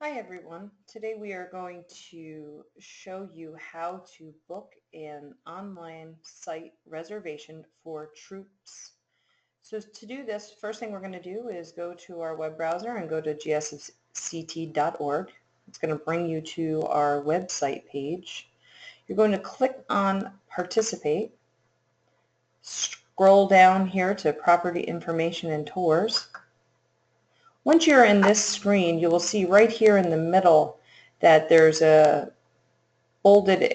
Hi everyone. Today we are going to show you how to book an online site reservation for troops. So to do this, first thing we're going to do is go to our web browser and go to gsct.org. It's going to bring you to our website page. You're going to click on Participate, scroll down here to Property Information and Tours. Once you're in this screen, you will see right here in the middle that there's a bolded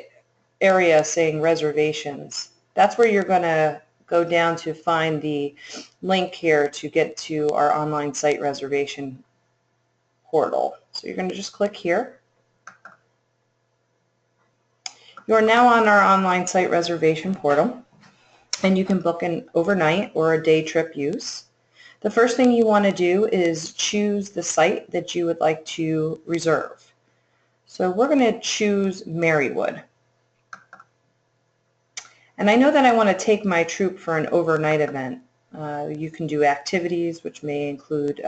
area saying reservations. That's where you're going to go down to find the link here to get to our online site reservation portal. So you're going to just click here. You are now on our online site reservation portal, and you can book an overnight or a day trip use. The first thing you want to do is choose the site that you would like to reserve. So we're going to choose Marywood. And I know that I want to take my troop for an overnight event. You can do activities, which may include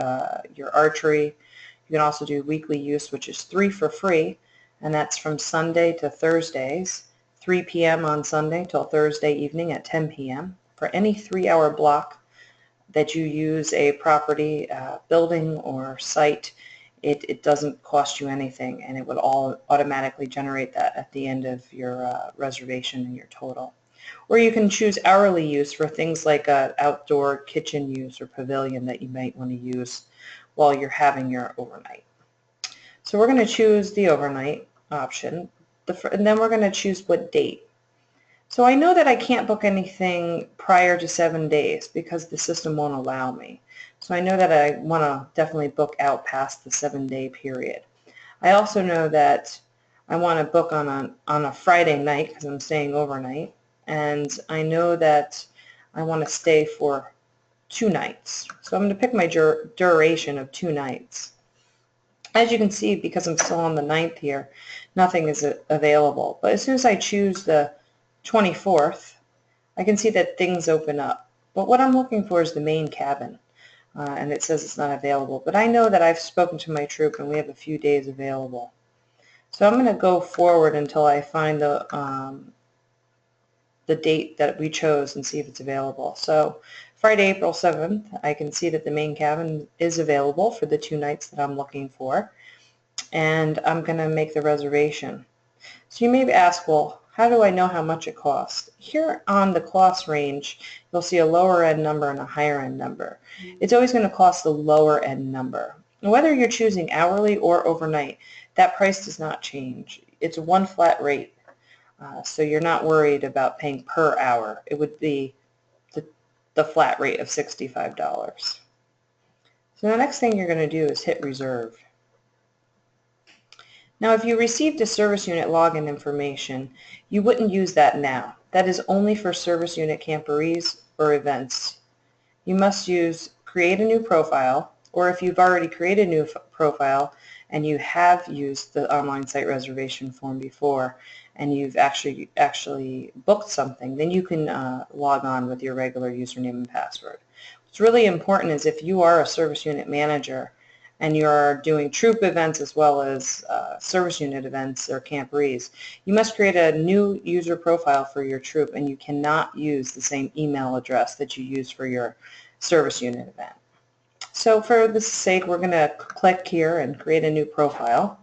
your archery. You can also do weekly use, which is 3 for free, and that's from Sunday to Thursdays, 3 p.m. on Sunday till Thursday evening at 10 p.m. For any 3-hour block that you use a property, building, or site, it doesn't cost you anything, and it would all automatically generate that at the end of your reservation and your total. Or you can choose hourly use for things like outdoor kitchen use or pavilion that you might want to use while you're having your overnight. So we're going to choose the overnight option, and then we're going to choose what date. So I know that I can't book anything prior to 7 days because the system won't allow me. So I know that I want to definitely book out past the 7-day period. I also know that I want to book on a Friday night because I'm staying overnight. And I know that I want to stay for 2 nights. So I'm going to pick my duration of 2 nights. As you can see, because I'm still on the 9th here, nothing is available. But as soon as I choose the 24th, I can see that things open up. But what I'm looking for is the main cabin. And it says it's not available. But I know that I've spoken to my troop and we have a few days available. So I'm going to go forward until I find the date that we chose and see if it's available. So Friday, April 7th, I can see that the main cabin is available for the 2 nights that I'm looking for, and I'm going to make the reservation. So you may ask, well, how do I know how much it costs? Here on the cost range, you'll see a lower end number and a higher end number. It's always going to cost the lower end number. Whether you're choosing hourly or overnight, that price does not change. It's one flat rate. So you're not worried about paying per hour. It would be the flat rate of $65. So the next thing you're going to do is hit reserve. Now if you received a service unit login information, you wouldn't use that now. That is only for service unit camporees or events. You must create a new profile, or if you've already created a new profile and you have used the online site reservation form before and you've actually booked something, then you can log on with your regular username and password. What's really important is if you are a service unit manager and you're doing troop events as well as service unit events or camporees, you must create a new user profile for your troop, and you cannot use the same email address that you use for your service unit event. So for the sake, we're going to click here and create a new profile.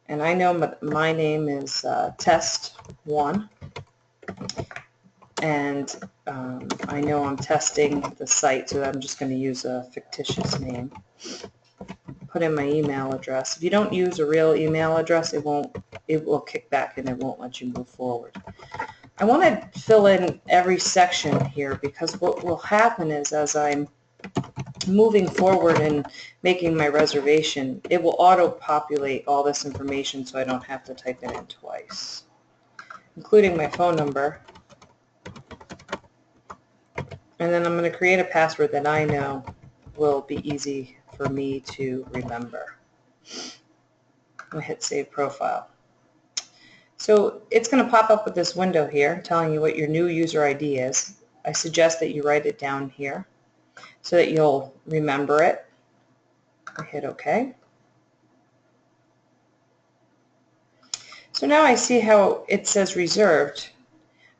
And I know my name is Test1, and I know I'm testing the site, so I'm just going to use a fictitious name. Put in my email address. If you don't use a real email address, it will kick back and it won't let you move forward. I want to fill in every section here because what will happen is as I'm moving forward and making my reservation, it will auto-populate all this information so I don't have to type it in twice, including my phone number. And then I'm going to create a password that I know will be easy for me to remember. I'm going to hit Save Profile. So it's going to pop up with this window here telling you what your new user ID is. I suggest that you write it down here so that you'll remember it. I hit OK. So now I see how it says reserved.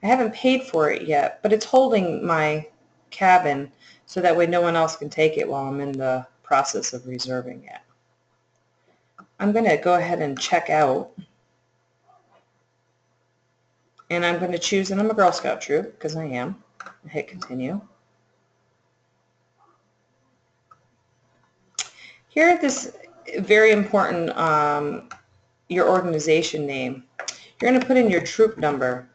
I haven't paid for it yet, but it's holding my cabin so that way no one else can take it while I'm in the process of reserving it. I'm going to go ahead and check out, and I'm going to choose that I'm a Girl Scout troop, because I am. Hit continue. Here, this very important, your organization name. You're going to put in your troop number.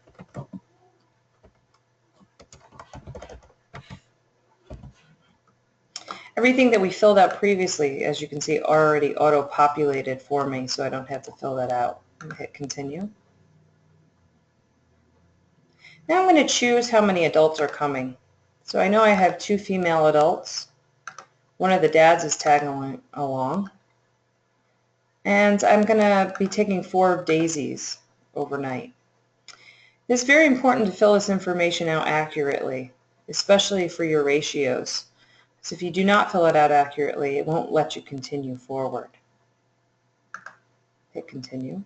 Everything that we filled out previously, as you can see, already auto-populated for me, so I don't have to fill that out. And hit continue. Now I'm going to choose how many adults are coming. So I know I have 2 female adults. One of the dads is tagging along. And I'm going to be taking 4 daisies overnight. It's very important to fill this information out accurately, especially for your ratios. So if you do not fill it out accurately, it won't let you continue forward. Hit continue.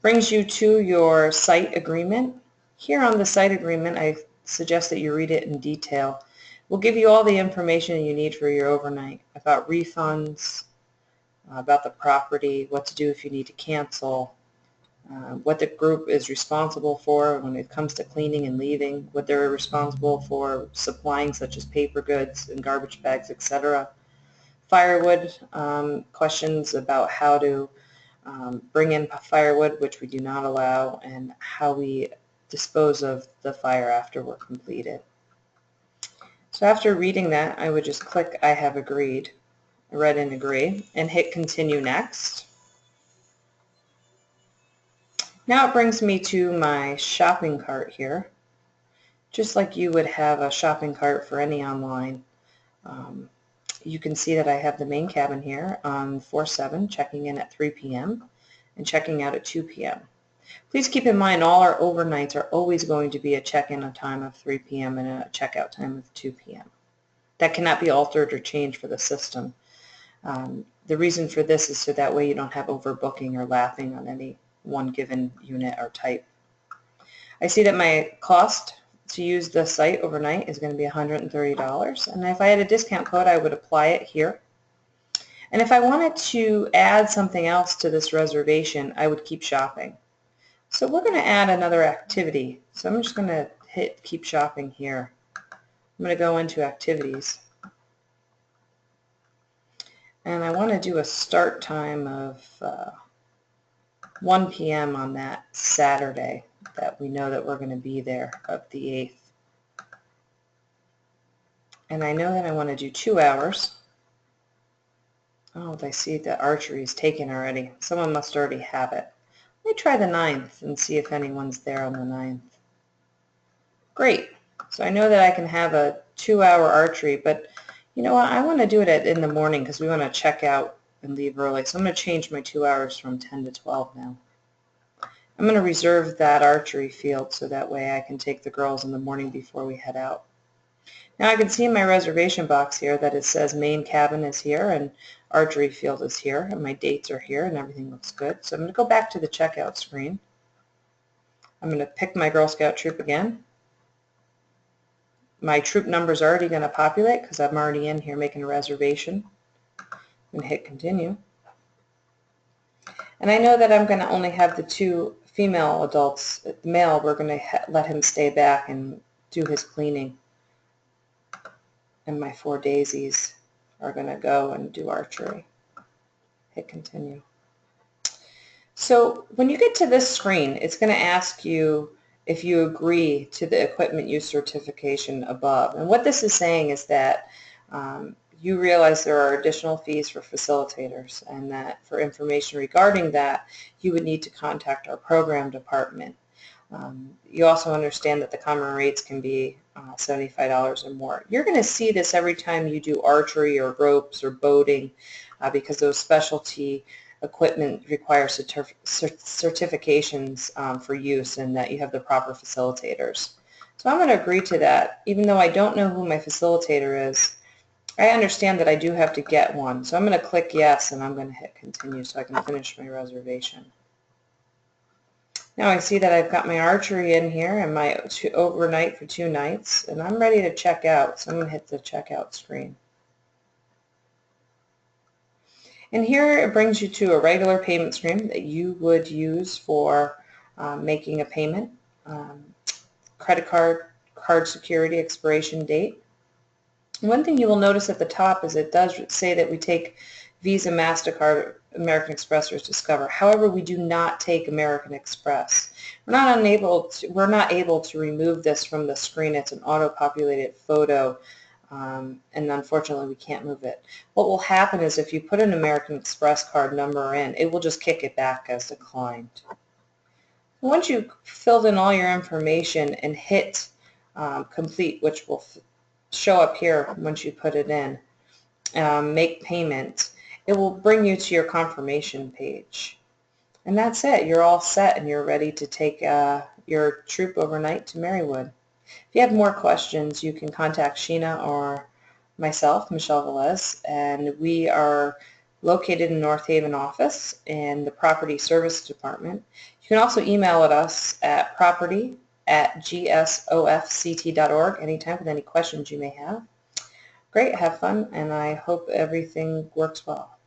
Brings you to your site agreement. Here on the site agreement, I suggest that you read it in detail. We'll give you all the information you need for your overnight about refunds, about the property, what to do if you need to cancel, what the group is responsible for when it comes to cleaning and leaving, what they're responsible for supplying, such as paper goods and garbage bags, etc. Firewood, questions about how to bring in firewood, which we do not allow, and how we dispose of the fire after we're completed. So after reading that, I would just click I have agreed, I read and agree, and hit continue next. Now it brings me to my shopping cart here, just like you would have a shopping cart for any online. You can see that I have the main cabin here on 4/7, checking in at 3 p.m. and checking out at 2 p.m. Please keep in mind all our overnights are always going to be a check-in time of 3 p.m. and a checkout time of 2 p.m. That cannot be altered or changed for the system. The reason for this is so that way you don't have overbooking or lapping on any one given unit or type. I see that my cost to use the site overnight is going to be $130, and if I had a discount code, I would apply it here. And if I wanted to add something else to this reservation, I would keep shopping. So we're going to add another activity. So I'm just going to hit keep shopping here. I'm going to go into activities. And I want to do a start time of 1 p.m. on that Saturday that we know that we're going to be there, of the 8th. And I know that I want to do 2 hours. Oh, I see the archery is taken already. Someone must already have it. Let me try the 9th and see if anyone's there on the 9th. Great. So I know that I can have a 2-hour archery, but you know what? I want to do it in the morning because we want to check out and leave early. So I'm going to change my 2 hours from 10 to 12 now. I'm going to reserve that archery field so that way I can take the girls in the morning before we head out. Now I can see in my reservation box here that it says main cabin is here and archery field is here, and my dates are here and everything looks good. So I'm going to go back to the checkout screen. I'm going to pick my Girl Scout troop again. My troop number is already going to populate because I'm already in here making a reservation. I'm going to hit continue. And I know that I'm going to only have the 2 female adults. The male, we're going to let him stay back and do his cleaning. And my 4 daisies are going to go and do archery. Hit continue. So when you get to this screen, it's going to ask you if you agree to the equipment use certification above. And what this is saying is that you realize there are additional fees for facilitators, and that for information regarding that, you would need to contact our program department. You also understand that the common rates can be $75 or more. You're going to see this every time you do archery or ropes or boating because those specialty equipment require certifications for use, and that you have the proper facilitators. So I'm going to agree to that. Even though I don't know who my facilitator is, I understand that I do have to get one. So I'm going to click yes, and I'm going to hit continue so I can finish my reservation. Now I see that I've got my archery in here and my overnight for 2 nights, and I'm ready to check out. So I'm going to hit the checkout screen. And here it brings you to a regular payment screen that you would use for making a payment. Credit card security, expiration date. One thing you will notice at the top is it does say that we take Visa, MasterCard, American Express, or Discover. However, we do not take American Express. We're not able to remove this from the screen. It's an auto-populated photo, and unfortunately we can't move it. What will happen is if you put an American Express card number in, it will just kick it back as declined. Once you've filled in all your information and hit complete, which will show up here once you put it in, make payment, it will bring you to your confirmation page. And that's it. You're all set and you're ready to take your troop overnight to Marywood. If you have more questions, you can contact Sheena or myself, Michelle Velez, and we are located in North Haven office in the Property Service Department. You can also email at us at property@gsofct.org anytime with any questions you may have. Great, have fun, and I hope everything works well.